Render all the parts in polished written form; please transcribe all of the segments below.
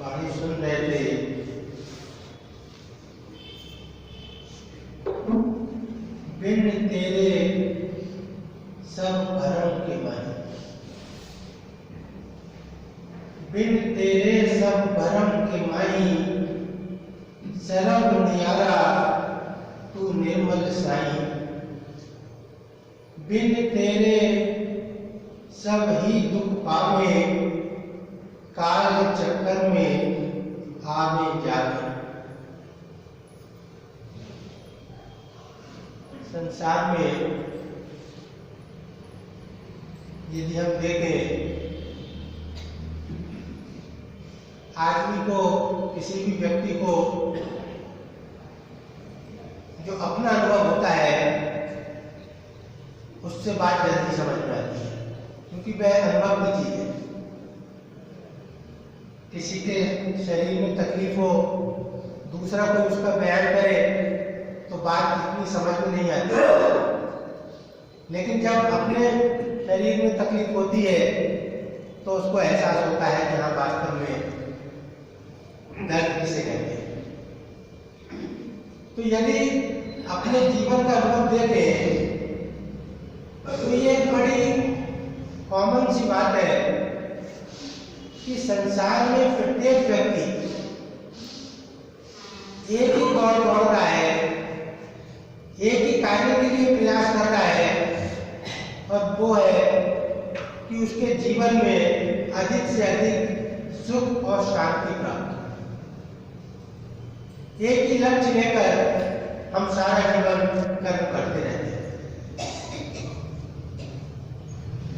बाणी सुन रहे थे। बिन तेरे सब भरम के माही, बिन तेरे सब भरम के माही, सरब नियारा तू निर्मल साई। बिन तेरे सब ही दुख पावे, काल चक्कर में आवे जावे। संसार में यदि हम देखें, आदमी को, किसी भी व्यक्ति को जो अपना अनुभव होता है उससे बात जल्दी समझ में आती है, क्योंकि वह अनुभव की चीज है। किसी के शरीर में तकलीफ हो, दूसरा कोई उसका बयान करे तो बात इतनी समझ में नहीं आती, लेकिन जब अपने शरीर में तकलीफ होती है तो उसको एहसास होता है कि हाँ, वास्तव में दर्द किसे कहते हैं। तो यदि अपने जीवन का अनुभव देखें तो ये एक बड़ी कॉमन सी बात है कि संसार में प्रत्येक व्यक्ति एक ही दौड़ रहा है, एक ही कार्य के लिए प्रयास कर रहा है, और वो है कि उसके जीवन में अधिक से अधिक सुख और शांति प्राप्त। एक ही लक्ष्य लेकर हम सारा जीवन कर्म करते रहते हैं,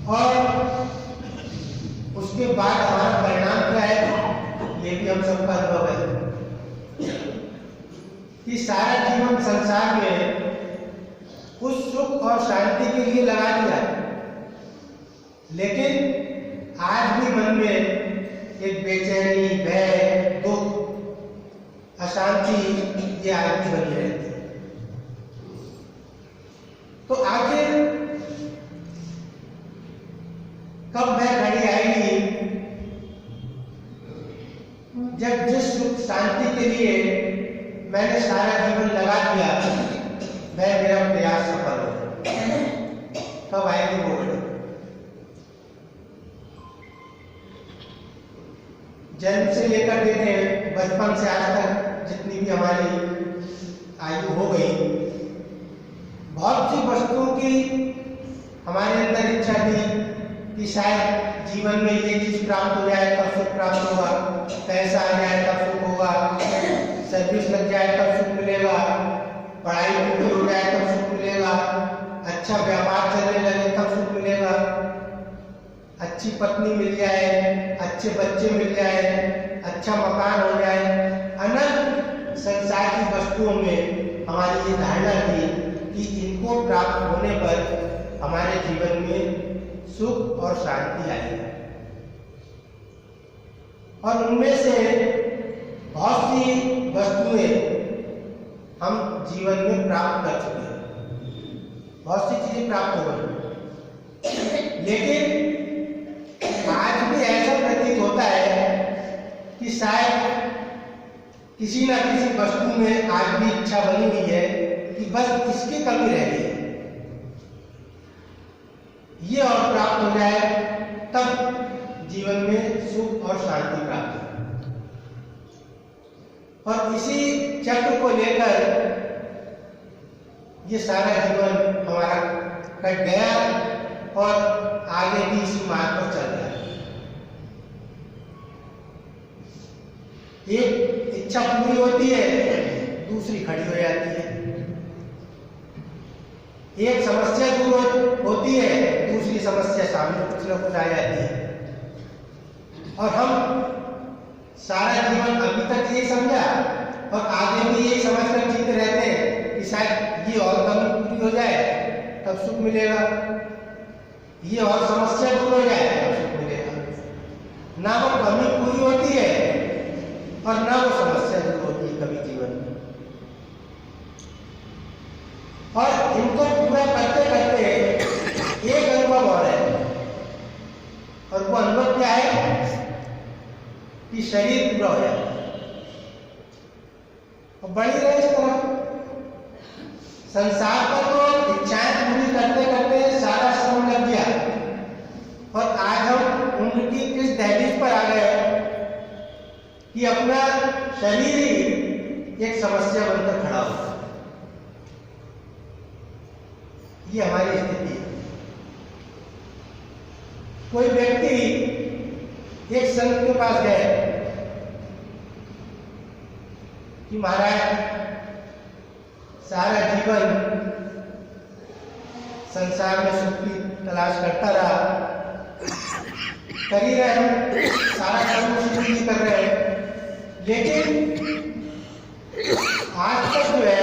और उसके बाद हमारा परिणाम क्या है, ये भी हम सबका अनुभव है कि सारा जीवन संसार में उस सुख और शांति के लिए लगा दिया, लेकिन आज भी मन में एक बेचैनी, भय, दुख, अशांति ये आदमी बनी रहती है। तो आखिर कब वह घड़ी आएगी जब जिस सुख शांति के लिए मैंने सारा जीवन लगा दिया वह मेरा प्रयास सफल हो? कब आएगी वो घड़ी? जन्म से लेकर देखें, बचपन से आज तक जितनी भी हमारी आयु हो गई, बहुत सी वस्तुओं की हमारे अंदर इच्छा थी कि शायद जीवन में ये चीज प्राप्त हो जाए तब सुख प्राप्त होगा, पैसा आ जाए तब सुख होगा, सर्विस लग जाए तब सुख मिलेगा, पढ़ाई पूरी हो जाए तब सुख मिलेगा, अच्छा व्यापार चलने लगे तब सुख मिलेगा, अच्छी पत्नी मिल जाए, अच्छे बच्चे मिल जाए, अच्छा मकान हो जाए। अनंत संसार की वस्तुओं में हमारी ये धारणा थी कि इनको प्राप्त होने पर हमारे जीवन में सुख और शांति आई, और उनमें से बहुत सी वस्तुएं जीवन में प्राप्त कर चुके हैं, बहुत सी चीजें प्राप्त हो गई। लेकिन आज भी ऐसा प्रतीत होता है कि शायद किसी न किसी वस्तु में आज भी इच्छा बनी हुई है कि बस इसकी कमी रह गई है, ये और प्राप्त हो जाए तब जीवन में सुख और शांति प्राप्त हो। और इसी चक्र को लेकर ये सारा जीवन हमारा कट गया और आगे भी इसी मार्ग पर चल रहा है। एक इच्छा पूरी होती है, दूसरी खड़ी हो जाती है। एक समस्या दूर होती है, दूसरी समस्या सामने कुछ न कुछ आ जाती है। और हम सारा जीवन अभी तक यही समझा और आगे भी यही समझकर जीते रहते हैं कि शायद ये और कमी पूरी हो जाए तब सुख मिलेगा, ये और समस्या दूर हो जाए तब सुख मिलेगा। ना वो कमी पूरी होती है और ना वो समस्या दूर होती है कभी जीवन में। और इनको पूरा करते करते एक अनुभव और है, और वो अनुभव क्या है कि शरीर पूरा हो जाए और बढ़ी रहे इस तरह। संसार पर तो इच्छाएं पूरी करते करते सारा श्रम लग गया और आज हम उम्र की किस दहलीज पर आ गए कि अपना शरीर ही एक समस्या बनकर खड़ा हो। ये हमारी स्थिति है। कोई व्यक्ति एक संत के पास गए कि महाराज सारा जीवन संसार में सुख की तलाश करता रहा, कर ही रहे हैं, सारा काम सुख ही कर रहे हैं, लेकिन आज तक जो है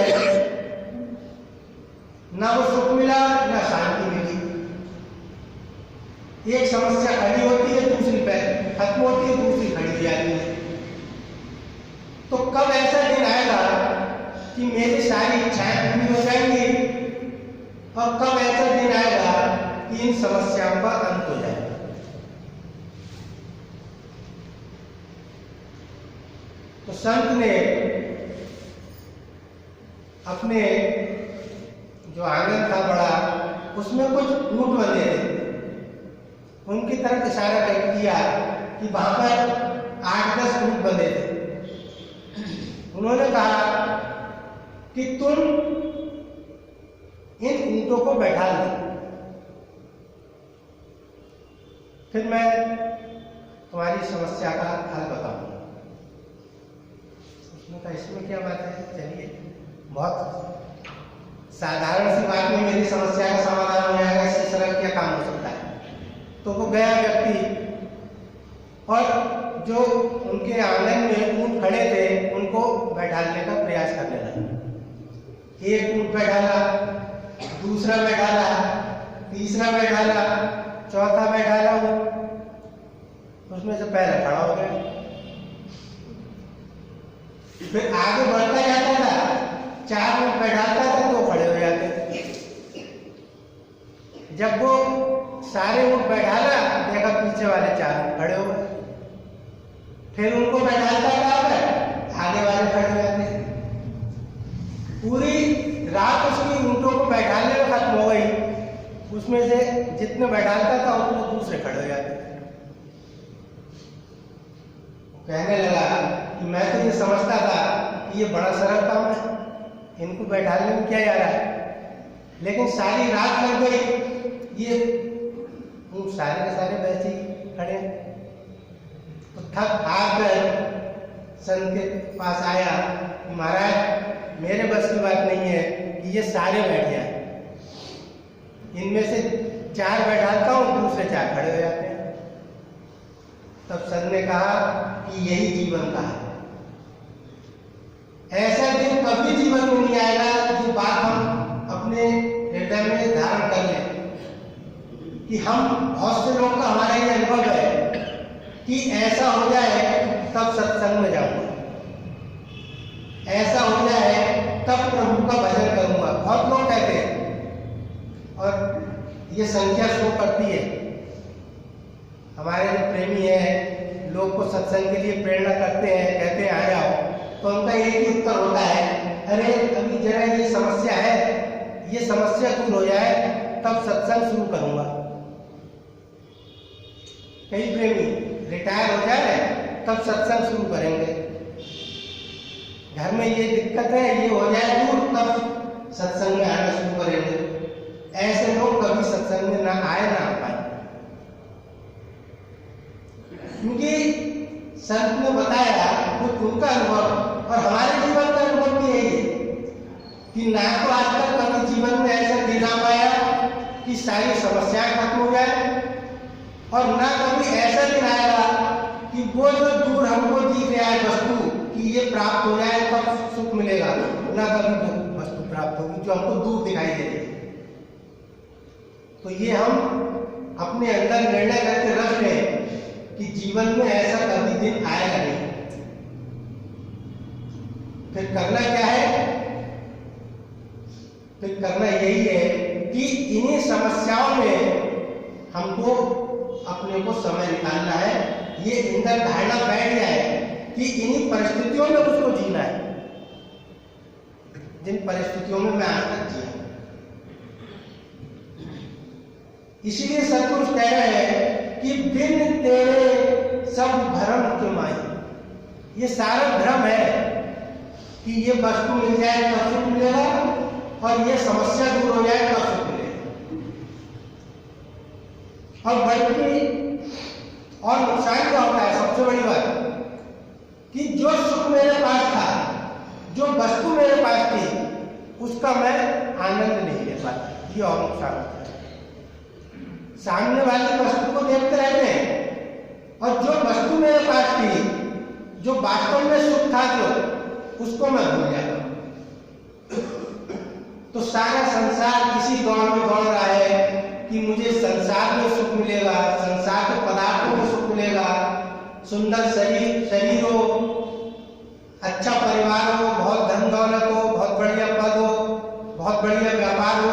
ना वो सुख मिला ना शांति मिली। एक समस्या खड़ी होती है, दूसरी खत्म होती है, दूसरी खड़ी हो जाती है। तो कब ऐसा दिन आएगा कि मेरी सारी इच्छाएं पूरी हो जाएंगी और कब ऐसा दिन आएगा कि इन समस्याओं का अंत हो जाएगा। तो संत ने अपने जो आंगन था बड़ा, उसमें कुछ ऊंट बंधे थे, उनकी तरफ इशारा किया कि वहां पर 8-10 ऊंट बंधे थे। उन्होंने कहा कि तुम इन ऊंटों को बैठा लो, फिर मैं तुम्हारी समस्या का हल बताऊंगा। उसने कहा इसमें क्या बात है, चलिए, बहुत साधारण सी बात में मेरी समस्या का समाधान हो जाएगा, इससे सरल क्या काम हो सकता है। तो वो गया व्यक्ति और जो उनके आंगन में ऊंट खड़े थे उनको बैठाने का प्रयास करने लगा। एक ऊंट बैठाला, दूसरा बैठाला, तीसरा बैठाला, चौथा बैठाला, उसमें से पहला खड़ा हो गया। फिर आगे बढ़ता जाता था, 4 ऊंट बैठाता था तो खड़े हो जाते थे। जब वो सारे ऊंट बैठाला, देखा पीछे वाले 4 ऊंट खड़े हो गए। फिर उनको बैठाता था, आगे वाले खड़े हो जाते। पूरी रात उसकी ऊंटों को बैठाने में खत्म हो गई। उसमें से जितने बैठाता था उतने दूसरे खड़े हो जाते। कहने लगा कि मैं तो ये समझता था कि ये बड़ा सरल काम है, इनको बैठाने में क्या जा रहा है, लेकिन सारी रात लग गई, ये सारे के सारे वैसे ही खड़े। तो थक हार कर संत के पास आया, महाराज मेरे बस की बात नहीं है कि ये सारे बैठ जाए, इनमें से 4 बैठाता हूँ, दूसरे 4 खड़े हो जाते हैं। तब संत ने कहा कि यही जीवन का है। ऐसा दिन कभी जीवन में नहीं आएगा, ये बात हम अपने हृदय में धारण कर लें कि हम, बहुत से लोग का हमारा ये अनुभव है कि ऐसा हो जाए तब सत्संग में जाऊंगा, ऐसा हो जाए तब प्रभु का ये संख्या शो करती है। हमारे जो प्रेमी हैं, लोग को सत्संग के लिए प्रेरणा करते हैं, कहते हैं आ जाओ, तो उनका एक ही उत्तर होता है, अरे अभी जरा ये समस्या है, ये समस्या दूर हो जाए तब सत्संग शुरू करूंगा। कई प्रेमी रिटायर हो जाए तब सत्संग शुरू करेंगे, घर में ये दिक्कत है, ये हो जाए दूर तब सत्संग में आना शुरू करेंगे। ऐसे लोग कभी सत्संग में ना आए ना आ पाए, क्योंकि संत ने बताया वो उनका अनुभव और हमारे जीवन का अनुभव भी यही है कि ना तो आज तक कभी जीवन में ऐसा दिन आ पाया कि सारी समस्याएं खत्म हो जाए, और ना कभी ऐसा दिन आएगा कि वो जो दूर हमको दिख रहा है वस्तु कि ये प्राप्त हो जाए तब सुख मिलेगा, ना कभी जो वस्तु प्राप्त होगी जो हमको दूर दिखाई दे रही है। तो ये हम अपने अंदर निर्णय करके रख लें कि जीवन में ऐसा कभी दिन आएगा नहीं। फिर करना क्या है? फिर करना यही है कि इन्हीं समस्याओं में हमको अपने को समय निकालना है। ये अंदर धारणा बैठ जाए कि इन्हीं परिस्थितियों में उसको जीना है, जिन परिस्थितियों में मैं आज तक जिया। इसीलिए सतपुरुष कह रहे हैं कि बिन तेरे सब भ्रम के माई। ये सारा भ्रम है कि ये वस्तु मिल जाए तो सुख मिलेगा और ये समस्या दूर हो जाए तो सुख मिलेगा, और बल्कि और नुकसान क्या होता है? सबसे बड़ी बात कि जो सुख मेरे पास था, जो वस्तु मेरे पास थी, उसका मैं आनंद नहीं ले पाता। ये और नुकसान होता है। सामने वाली वस्तु को देखते रहते हैं और जो वस्तु मेरे पास थी, जो वास्तव में सुख था, जो उसको मैं भूल जाता हूं। तो सारा संसार इसी दौड़ में दौड़ रहा है कि मुझे संसार में सुख मिलेगा, संसार के पदार्थों में सुख मिलेगा, सुंदर शरीर हो, अच्छा परिवार हो, बहुत धन दौलत हो, बहुत बढ़िया पद हो, बहुत बढ़िया व्यापार हो।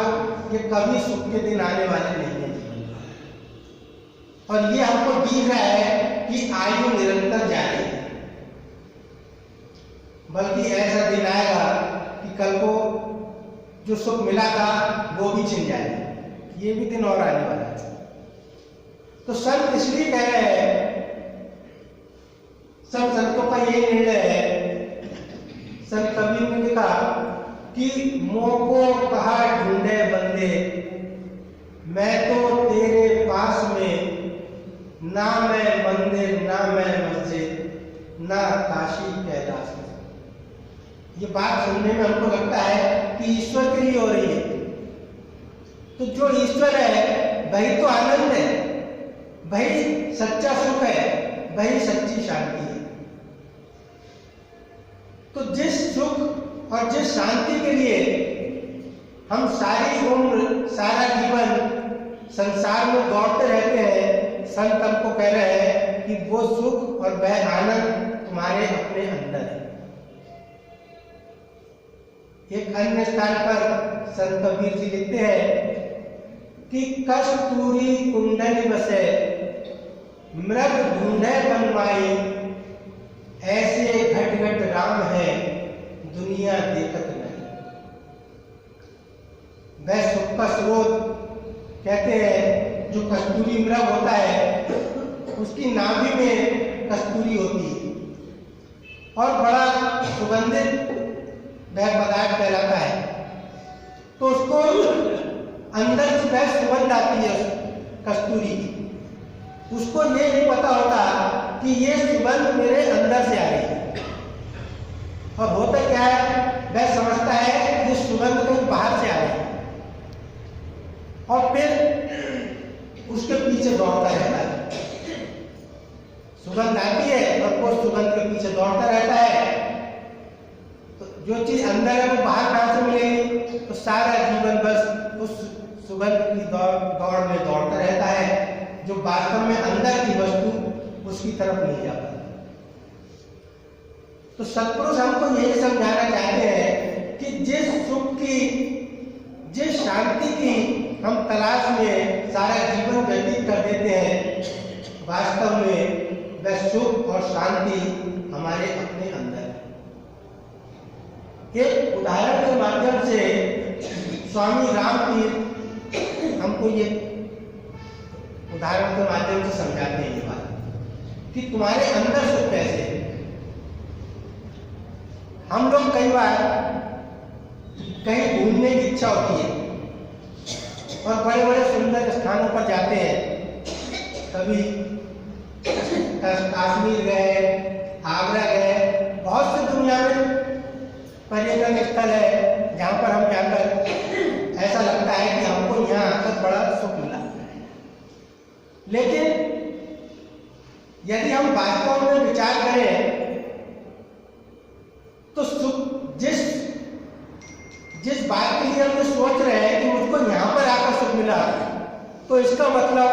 ये कभी सुख के दिन आने वाले नहीं है। और ये हमको दिख रहा है कि आयु निरंतर जारी है, बल्कि ऐसा दिन आएगा कि कल को जो सुख मिला था वो भी छिन जाएगा। ये भी दिन और आने वाला है। तो संत इसलिए कह रहे हैं, सब संतों का ये निर्णय है। संत कबीर ने लिखा कि मोको कहा ढूंढे बंदे, मैं तो तेरे पास में, ना मैं मंदिर ना मैं मस्जिद ना काशी कैलाश में। ये बात सुनने में हमको लगता है कि ईश्वर के लिए हो रही है। तो जो ईश्वर है वही तो आनंद है, वही सच्चा सुख है, वही सच्ची शांति है। तो जिस सुख और जिस शांति के लिए हम सारी उम्र, सारा जीवन संसार में दौड़ते रहते हैं, संत हमको कह रहे हैं कि वो सुख और वह आनंद तुम्हारे अपने अंदर है। एक अन्य स्थान पर संत कबीर जी लिखते हैं कि कस्तूरी कुंडली बसे, मृग ढूंढे बनवाई, ऐसे घट घट राम है दुनिया देखत नहीं। वह सुख का स्रोत कहते हैं, जो कस्तूरी मृग होता है, उसकी नाभि में कस्तूरी होती है और बड़ा सुगंधित वह पदार्थ कहलाता है। तो उसको अंदर से वह सुगंध आती है कस्तूरी की, उसको ये नहीं पता होता कि ये सुगंध मेरे अंदर से आ रही है। और होता क्या है, वह समझता है कि ये सुगंध कहीं बाहर से आ रही है, और फिर उसके पीछे दौड़ता रहता है। सुगंध आती है और वो सुगंध के पीछे दौड़ता रहता है। तो जो चीज अंदर है वो बाहर कहां से मिलेगी? तो सारा जीवन बस उस सुगंध की दौड़ में दौड़ता रहता है, जो वास्तव में अंदर की वस्तु उसकी तरफ नहीं जा पाती। तो सत्पुरुष हमको यही समझाना चाहते हैं कि जिस सुख की, जिस शांति की हम तलाश में सारा जीवन व्यतीत कर देते हैं, वास्तव में वह सुख और शांति हमारे अपने अंदर है। एक उदाहरण के माध्यम से स्वामी रामतीर्थ हमको ये उदाहरण के माध्यम से समझाते हैं ये बात कि तुम्हारे अंदर सुख कैसे है। हम लोग कई बार कहीं घूमने की इच्छा होती है और बड़े बड़े सुंदर स्थानों पर जाते हैं, कभी कश्मीर गए, आगरा गए, बहुत से दुनिया में पर्यटन स्थल है जहाँ पर हम जाकर ऐसा लगता है कि हमको यहाँ आकर बड़ा सुख मिला। लेकिन यदि हम वास्तव में विचार करें तो सुख जिस बात के लिए हम सोच रहे हैं कि मुझको यहाँ पर आकर सुख मिला, तो इसका मतलब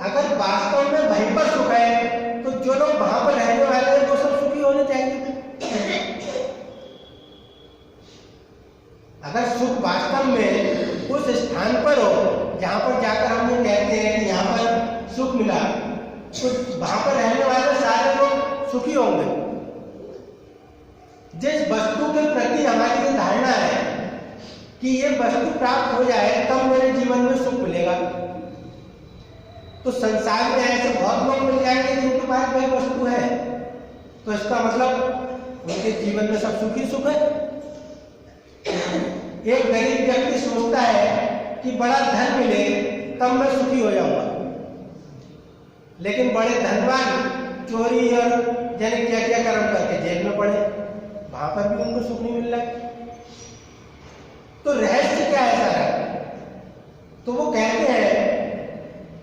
अगर वास्तव में वहीं पर सुख है तो जो लोग वहां पर रहने वाले हैं वो सब सुखी होने चाहिए। अगर सुख वास्तव में उस स्थान पर हो जहां पर जाकर हम ये कहते हैं कि यहाँ पर सुख मिला, तो वहां पर रहने वाले सारे लोग सुखी होंगे। जिस वस्तु के प्रति हमारी ये धारणा है कि ये वस्तु प्राप्त हो जाए तब मेरे जीवन में सुख मिलेगा, तो संसार में ऐसे बहुत लोग मिल जाएंगे जिनके पास वह वस्तु है, तो इसका मतलब उनके जीवन में सब सुखी सुख है। एक गरीब व्यक्ति सोचता है कि बड़ा धन मिले तब मैं सुखी हो जाऊंगा, लेकिन बड़े धनवान चोरी और जाने क्या क्या कर्म करके जेल में पड़े, वहां पर भी उनको सुख नहीं मिल रहा है। तो रहस्य क्या है सारा? तो वो कहते हैं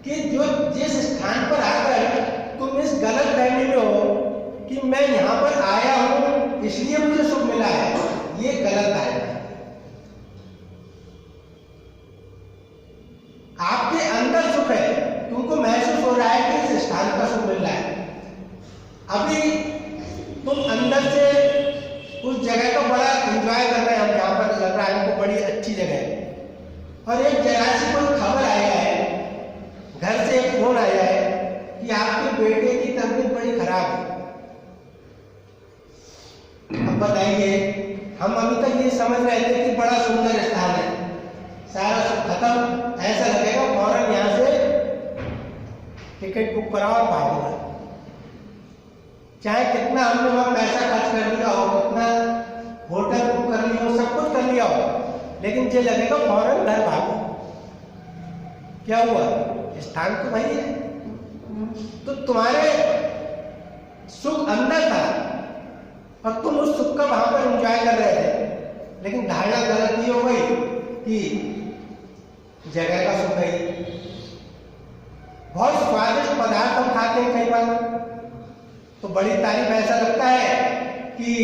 कि जो जिस स्थान पर आकर तुम इस गलत फहमी में हो कि मैं यहाँ पर आया हूं इसलिए मुझे सुख मिला है, ये गलत धारणा है। आपके अंदर सुख है, तुमको महसूस हो रहा है कि इस स्थान पर सुख मिल रहा है। अभी तुम अंदर से उस जगह को बड़ा एंजॉय कर रहे हैं, हम जहाँ पर लग रहा है हमको बड़ी अच्छी जगह है, और एक जगह से कोई खबर आया है, घर से एक फोन आया है कि आपके बेटे की तबीयत बड़ी खराब है। अब बताइए, हम अभी तक ये समझ रहे थे कि बड़ा सुंदर स्थान है, सारा सुख खत्म, ऐसा लगेगा फौरन यहाँ से टिकट बुक कराओ और भागो। चाहे कितना हमने वहां पैसा खर्च कर लिया हो, कितना होटल बुक कर लिया हो, सब कुछ कर लिया हो, लेकिन ये लगेगा फौरन घर भागो। क्या हुआ? स्थान तो वही है। तो तुम्हारे सुख अंदर था और तुम उस सुख का वहां पर एंजॉय कर रहे थे, लेकिन धारणा गलत ही हो गई कि जगह का सुख है। बहुत स्वादिष्ट पदार्थ हम खाते हैं कई बार, तो बड़ी तारीफ ऐसा लगता है कि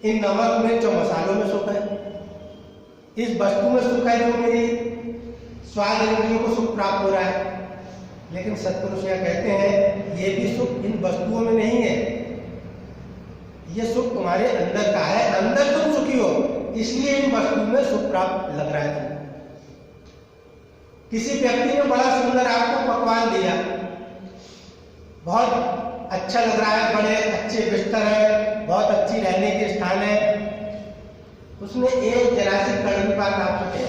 इन नमक मिर्च और मसालों में सुख है, इस वस्तु में सुख है जो मेरी स्वाद इंद्रियों को सुख प्राप्त हो रहा है। लेकिन सत्पुरुष यहाँ कहते हैं ये भी सुख इन वस्तुओं में नहीं है, ये सुख तुम्हारे अंदर का है, अंदर तुम सुखी हो इसलिए इन वस्तुओं में सुख प्राप्त लग रहा है तुम्हें। किसी व्यक्ति ने बड़ा सुंदर आपको पकवान दिया, बहुत अच्छा लग रहा है, बड़े अच्छे बिस्तर है, बहुत अच्छी रहने के स्थान है, उसने एक जरा सी कड़वी बात आपसे कही,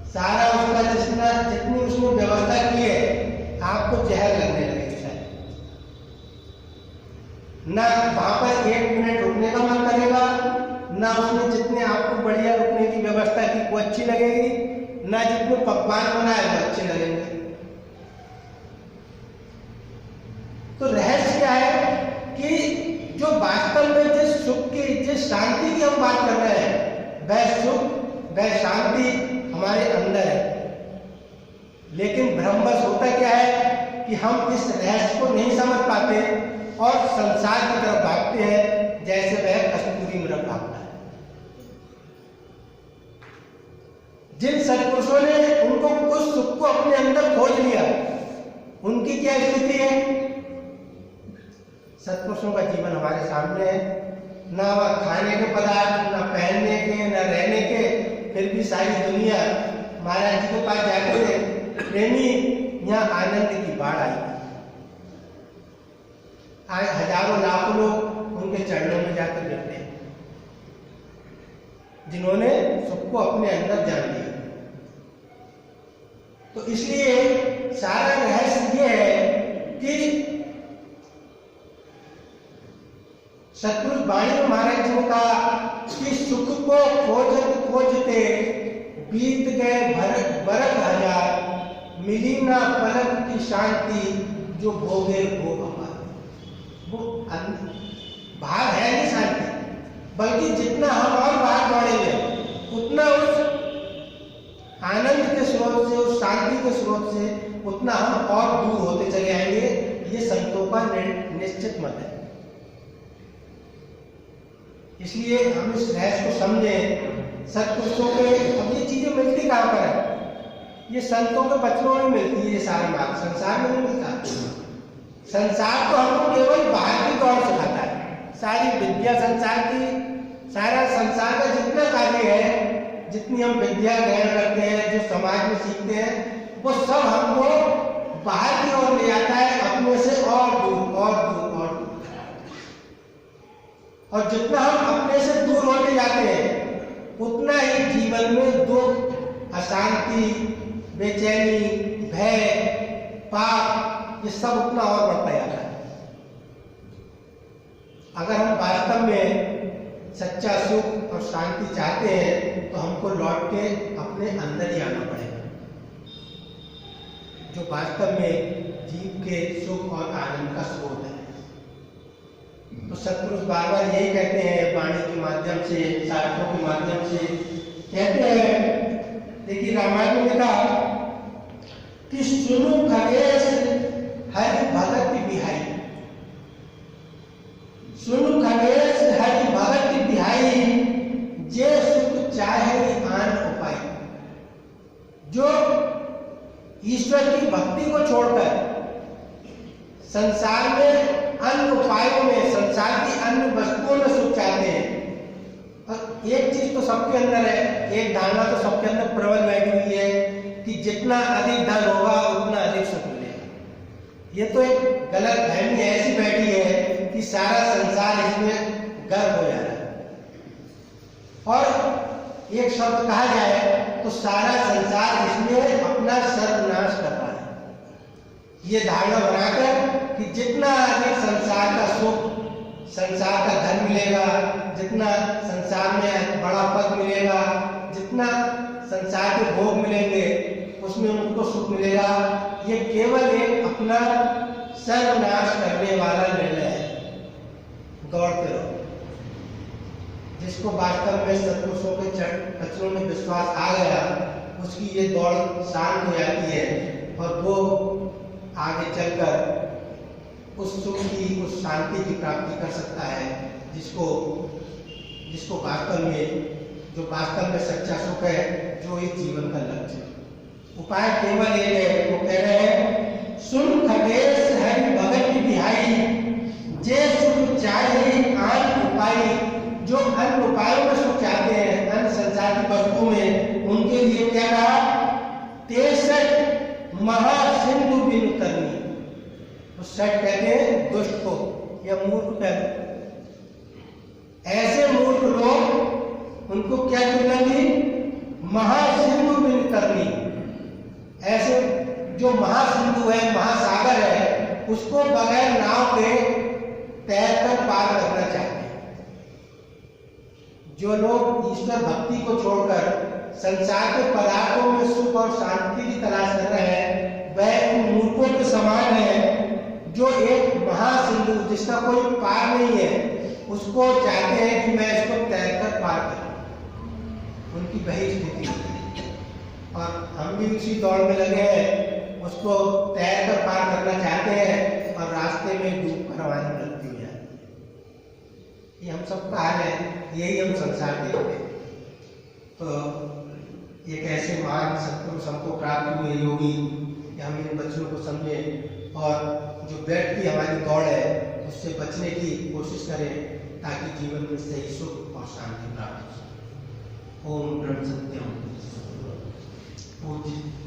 सारा उसका जितनी उसने व्यवस्था की है आपको जहर लगने लगेगी। ना वहां पर एक मिनट रुकने का मन करेगा, ना उसने जितने आपको बढ़िया रुकने की व्यवस्था की वो अच्छी लगेगी, ना जितने पकवान बनाए वो अच्छे लगेंगे। तो रहस्य क्या है कि जो वास्तव में जिस सुख की, जिस शांति की हम बात कर रहे हैं, वह सुख वह शांति हमारे अंदर है। लेकिन भ्रमवश होता क्या है कि हम इस रहस्य को नहीं समझ पाते और संसार की तरफ भागते हैं जैसे वह कस्तूरी मृग भागता है। जिन सत्पुरुषों ने उनको उस सुख को अपने अंदर खोज लिया, उनकी क्या स्थिति है? सत्पुरुषों का जीवन हमारे सामने है, ना वह खाने के पदार्थ, ना पहनने के, ना रहने के, फिर भी सारी दुनिया महाराज जी के पास जाते थे, प्रेमी यहाँ आनंद की बाढ़ आई, हजारों लाखों लोग उनके चरणों में जाकर गिरते हैं, जिन्होंने सबको अपने अंदर जान लिया। तो इसलिए सारा रहस्य ये है कि सतपुरुष वाणी में महाराज जी ने कहा कि सुख को खोजत खोजते बीत गए बरस हजार, मिली ना पलक की शांति जो भोगे भोग हमारे। वो भाग है नहीं शांति, बल्कि जितना हम और बाहर बढ़ेंगे उतना उस आनंद के स्रोत से, उस शांति के स्रोत से उतना हम और दूर होते चले आएंगे। ये संतों का निश्चित मत है। इसलिए हम इस रहस्य को समझें। सत्पुरुषों के अब ये चीजें मिलती कहाँ पर है? ये संतों के वचनों में मिलती है। ये सारा मार्ग संसार में नहीं मिलता। संसार तो हमको केवल बाहर की दौड़ सिखाता है। सारी विद्या संसार की, सारा संसार का जितना कार्य है, जितनी हम विद्या ग्रहण करते हैं, जो समाज में सीखते हैं, वो सब हमको बाहर की ओर ले जाता है, अपने से और दूर और दूर और दूर। और जितना हम अपने से दूर होते जाते हैं उतना ही जीवन में दुख, अशांति, बेचैनी, भय, पाप, ये सब उतना और बढ़ता जाता है। अगर हम वास्तव में सच्चा सुख और शांति चाहते हैं तो हमको लौट के अपने अंदर ही आना पड़ेगा, जो वास्तव में जीव के सुख और आनंद का स्रोत है। तो सत्पुरुष बार बार यही कहते हैं, वाणी के माध्यम से, शास्त्रों के माध्यम से कहते हैं। देखिए रामायण में कहा कि सुनो खगेश हरि भगत बिहाई, सुनो खगेश हरि भगत बिहाई, जे सुख चाहे आन उपाय। जो ईश्वर की भक्ति को छोड़कर संसार में अन्य उपायों में, संसार की अन्य वस्तुओं में सुख चाहते हैं। और एक चीज तो सबके अंदर है, एक धारणा तो सबके अंदर प्रबल बैठी हुई है कि जितना अधिक धन होगा उतना अधिक सुख मिलेगा। ये तो एक गलत फहमी ऐसी बैठी है कि सारा संसार इसमें गर्व हो जा रहा है। और एक शब्द कहा जाए तो सारा संसार इसमें अपना सर्वनाश कर रहा है। ये धारणा बनाकर कि जितना अधिक संसार का सुख, संसार का धन मिलेगा, जितना संसार में बड़ा पद मिलेगा, जितना संसार के भोग मिलेंगे उसमें उनको सुख मिलेगा, ये केवल एक अपना सर्वनाश करने वाला निर्णय है। दौड़ते रहो। जिसको वास्तव में सत्पुरुषों के वचनों में विश्वास आ गया, उसकी ये दौड़ शांत हो जाती है और वो आगे चलकर उस सुख की, उस शांति की प्राप्ति कर सकता है, जिसको वास्तव में, जो वास्तव में सच्चा सुख है, जो इस जीवन का लक्ष्य है। उपाय केवल एक है। वो कह रहे हैं, सुन खगेश हरि भगत बिहाई, जे सुख चाहे आन उपाय। जो अन्य उपायों में सुख चाहते हैं, अन्य संसार की वस्तुओं में, उनके लिए क्या कहा? 63 महासिंधु बिनु तरनी। सट कहते हैं दुष्ट को या मूर्ख कहते। ऐसे मूर्ख लोग, उनको क्या करना चाहिए? महासिंधु बिनु तरनी। ऐसे जो महासिंधु है, महासागर है, उसको बगैर नाव के तैरकर पार करना चाहते हैं। जो लोग ईश्वर भक्ति को छोड़कर संसार के पदार्थों में सुख और शांति की तलाश कर रहे हैं, वह उन मूर्खों के समान है जो एक महासिंधु, जिसका कोई पार नहीं है, उसको चाहते हैं कि मैं इसको तैरकर पार करूं। उनकी वही स्थिति है। और हम भी उसी दौड़ में लगे हैं, उसको तैरकर पार करना चाहते हैं और रास्ते में डूब कर हमारी मृत्यु हो जाती है। ये हम सबका हाल है, यही हम संसार देखते हैं। तो एक ऐसे महान सत्पुरुष हमको प्राप्त हुए योगी कि हम इन बच्चों को समझें और जो व्यर्थ की हमारी दौड़ है उससे बचने की कोशिश करें, ताकि जीवन में सही सुख और शांति प्राप्त हो। ओम ब्रह्म सत्यम। पूज्य।